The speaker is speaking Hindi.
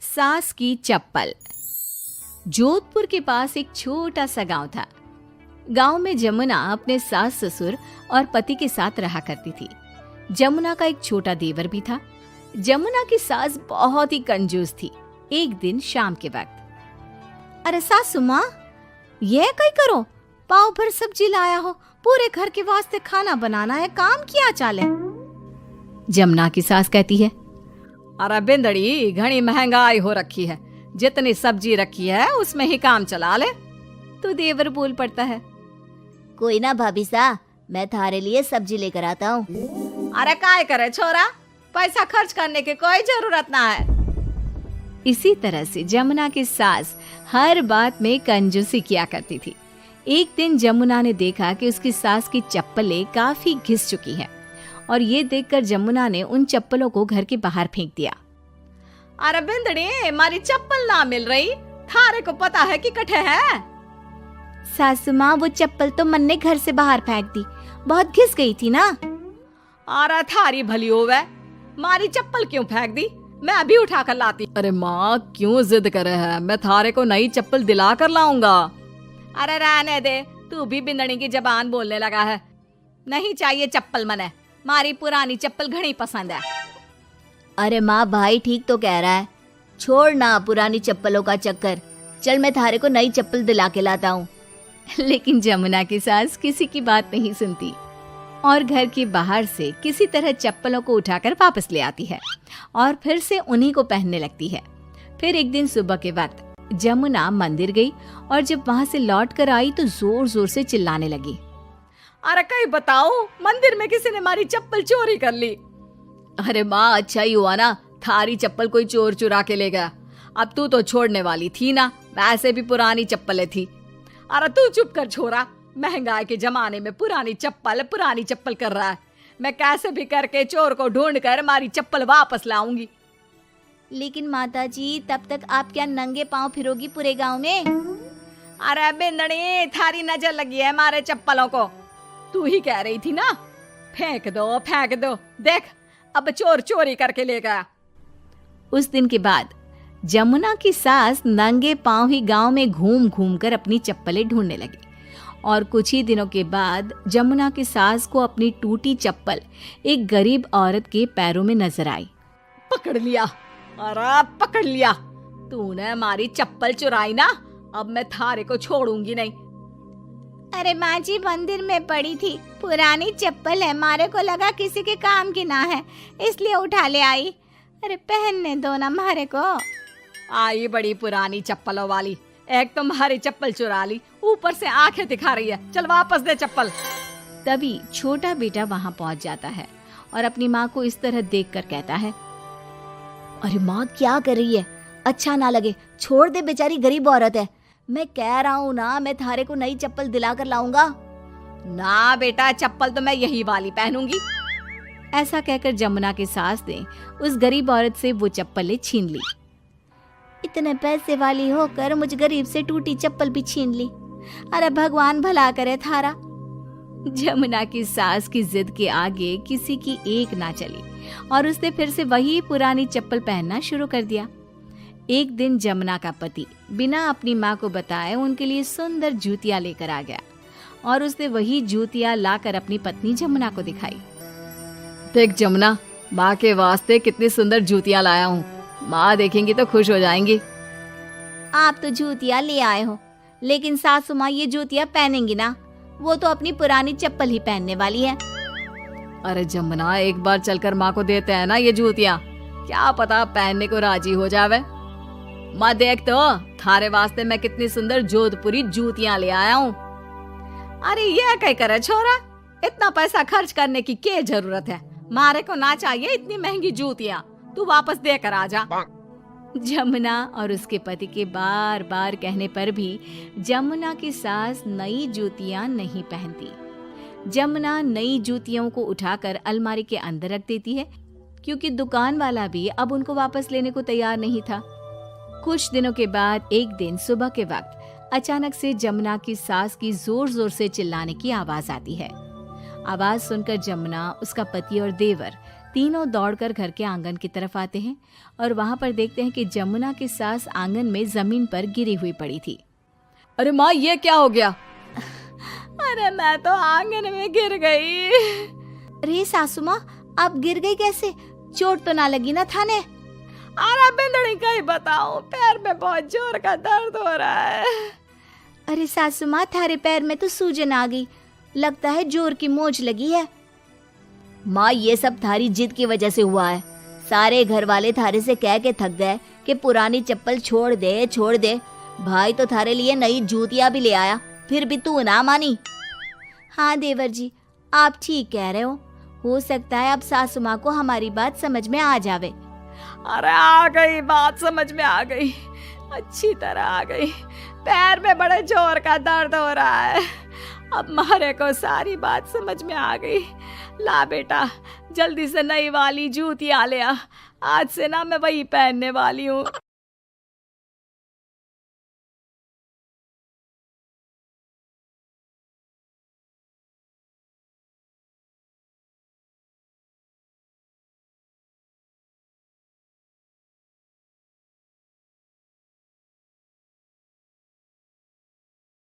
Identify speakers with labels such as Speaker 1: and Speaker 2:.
Speaker 1: सास की चप्पल। जोधपुर के पास एक छोटा सा गांव था। गांव में जमुना अपने सास ससुर और पति के साथ रहा करती थी। जमुना का एक छोटा देवर भी था। जमुना की सास बहुत ही कंजूस थी। एक दिन शाम के वक्त, अरे सासू माँ, ये कई करो, पाव भर सब्जी लाया हो, पूरे घर के वास्ते खाना बनाना है, काम किया चाले। जमुना की सास कहती है,
Speaker 2: अरे बिंदड़ी, घनी महंगाई हो रखी है, जितनी सब्जी रखी है उसमें ही काम चला ले।
Speaker 1: तो देवर बोल पड़ता है,
Speaker 3: कोई ना भाभी सा, मैं थारे लिए सब्जी लेकर आता हूँ।
Speaker 2: अरे काय करे छोरा, पैसा खर्च करने की कोई जरूरत ना है।
Speaker 1: इसी तरह से जमुना की सास हर बात में कंजूसी किया करती थी। एक दिन जमुना ने देखा कि उसकी सास की चप्पलें काफी घिस चुकी हैं और ये देखकर जमुना ने उन चप्पलों को घर के बाहर फेंक दिया।
Speaker 2: अरे बिंदड़ी, हमारी चप्पल ना मिल रही, थारे को पता है कि कठे है।
Speaker 3: सासू माँ, वो चप्पल तो मन ने घर से बाहर फेंक दी, बहुत घिस गई थी ना।
Speaker 2: अरे थारी भली होवे, मारी चप्पल क्यों फेंक दी, मैं अभी उठा कर लाती। अरे माँ, क्यों जिद करे है, मैं थारे को नई चप्पल दिला कर लाऊंगा। अरे रहने दे, तू भी बिंदड़ी की जबान बोलने लगा है। नहीं चाहिए चप्पल मने, मारी पुरानी चप्पल घनी पसंद है।
Speaker 3: अरे माँ, भाई ठीक तो कह रहा है, छोड़ ना पुरानी चप्पलों का चक्कर, चल मैं थारे को नई चप्पल दिला के लाता हूँ।
Speaker 1: लेकिन जमुना की सास किसी की बात नहीं सुनती और घर के बाहर से किसी तरह चप्पलों को उठाकर वापस ले आती है और फिर से उन्हीं को पहनने लगती है। फिर एक दिन सुबह के वक्त जमुना मंदिर गई और जब वहाँ से लौट कर आई तो जोर जोर से चिल्लाने लगी,
Speaker 2: अरे कहीं बताओ, मंदिर में किसी ने हमारी चप्पल चोरी कर ली।
Speaker 1: अरे माँ, अच्छा ही हुआ ना, थारी चप्पल कोई चोर चुरा के ले गया।
Speaker 2: अब तू तो छोड़ने वाली थी ना, वैसे भी पुरानी चप्पलें थी। अरे तू चुप कर छोरा, महंगाई के जमाने में पुरानी चप्पल कर रहा है। मैं कैसे भी करके चोर को ढूंढ कर हमारी चप्पल वापस लाऊंगी।
Speaker 3: लेकिन माता जी, तब तक आप क्या नंगे पांव फिरोगी पूरे गांव में?
Speaker 2: अरे बिंदड़ी, थारी नजर लगी है हमारे चप्पलों को, तू ही कह रही थी ना, फेंक दो, देख अब चोर चोरी करके ले गया।
Speaker 1: उस दिन के बाद जमुना की सास नंगे पांव ही गांव में घूम घूम कर अपनी चप्पलें ढूंढने लगी और कुछ ही दिनों के बाद जमुना की सास को अपनी टूटी चप्पल एक गरीब औरत के पैरों में नजर आई।
Speaker 2: पकड़ लिया, अरे पकड़ लिया, तूने हमारी चप्पल चुराई ना, अब मैं थारे को छोड़ूंगी नहीं।
Speaker 3: अरे माँ जी, मंदिर में पड़ी थी, पुरानी चप्पल है, मारे को लगा किसी के काम की ना है, इसलिए उठा ले आई। अरे पहनने दो ना मारे को।
Speaker 2: आई बड़ी पुरानी चप्पलों वाली, एक तो हमारी चप्पल चुरा ली, ऊपर से आंखें दिखा रही है, चल वापस दे चप्पल।
Speaker 1: तभी छोटा बेटा वहां पहुंच जाता है और अपनी माँ को इस तरह देखकर कहता है,
Speaker 3: अरे माँ, क्या कर रही है, अच्छा ना लगे, छोड़ दे, बेचारी गरीब औरत है। मैं कह रहा हूँ ना, मैं थारे को नई चप्पल दिला कर लाऊंगा।
Speaker 2: ना बेटा, चप्पल तो मैं यही वाली पहनूंगी।
Speaker 1: ऐसा कहकर जमुना की सास ने उस गरीब औरत से वो चप्पलें छीन ली।
Speaker 3: इतने पैसे वाली होकर मुझ गरीब से टूटी चप्पल भी छीन ली। अरे भगवान भला करे थारा।
Speaker 1: जमुना की सास की जिद के आगे किसी की एक ना चली और उसने फिर से वही पुरानी चप्पल पहनना शुरू कर दिया। एक दिन जमुना का पति बिना अपनी माँ को बताए उनके लिए सुंदर जूतियां लेकर आ गया और उसने वही जूतियां लाकर अपनी पत्नी जमुना को दिखाई।
Speaker 2: देख जमुना, माँ के वास्ते कितनी सुंदर जूतियां लाया हूँ, माँ देखेंगी तो खुश हो जाएंगी।
Speaker 3: आप तो जूतियां ले आए हो, लेकिन सासू माँ ये जूतियां पहनेंगी ना, वो तो अपनी पुरानी चप्पल ही पहनने वाली है।
Speaker 2: अरे जमुना, एक बार चलकर माँ को देते हैं ना ये जूतियां, क्या पता पहनने को राजी हो जावे। माँ देख तो, थारे वास्ते मैं कितनी सुंदर जोधपुरी जूतियां ले आया हूँ। अरे ये क्या करे छोरा, इतना पैसा खर्च करने की क्या जरूरत है, मारे को ना चाहिए इतनी महंगी जूतियां, तू वापस देकर आ जा।
Speaker 1: जमुना और उसके पति के बार बार कहने पर भी जमुना की सास नई जूतियां नहीं पहनती। जमुना नई जूतियों को उठाकर अलमारी के अंदर रख देती है क्योंकि दुकान वाला भी अब उनको वापस लेने को तैयार नहीं था। कुछ दिनों के बाद एक दिन सुबह के वक्त अचानक से जमुना की सास की जोर जोर से चिल्लाने की आवाज आती है। आवाज सुनकर जमुना, उसका पति और देवर तीनों दौड़कर घर के आंगन की तरफ आते हैं और वहां पर देखते हैं कि जमुना की सास आंगन में जमीन पर गिरी हुई पड़ी थी।
Speaker 2: अरे माँ, ये क्या हो गया?
Speaker 3: अरे मैं तो आंगन में गिर गई।
Speaker 1: अरे सासू माँ, आप गिर गई कैसे? चोट तो ना लगी ना थाने?
Speaker 3: अरे बिंदड़ी का ही बताऊं, पैर में बहुत जोर का दर्द हो रहा है।
Speaker 1: अरे सासू माँ, थारे पैर में तो सूजन आ गई, लगता है जोर की मोच लगी है।
Speaker 4: माँ, ये सब थारी जिद की वजह से हुआ है। सारे घर वाले थारे से कह के थक गए कि पुरानी चप्पल छोड़ दे छोड़ दे। भाई तो थारे लिए नई जूतियां भी ले आया, फिर भी तू ना मानी।
Speaker 1: हाँ देवर जी, आप ठीक कह रहे हो सकता है अब सासू माँ को हमारी बात समझ में आ जावे।
Speaker 3: अरे आ गई, बात समझ में आ गई, अच्छी तरह आ गई। पैर में बड़े जोर का दर्द हो रहा है। अब मारे को सारी बात समझ में आ गई। ला बेटा, जल्दी से नई वाली जूतियां ले आ, आज से ना मैं वही पहनने वाली हूँ।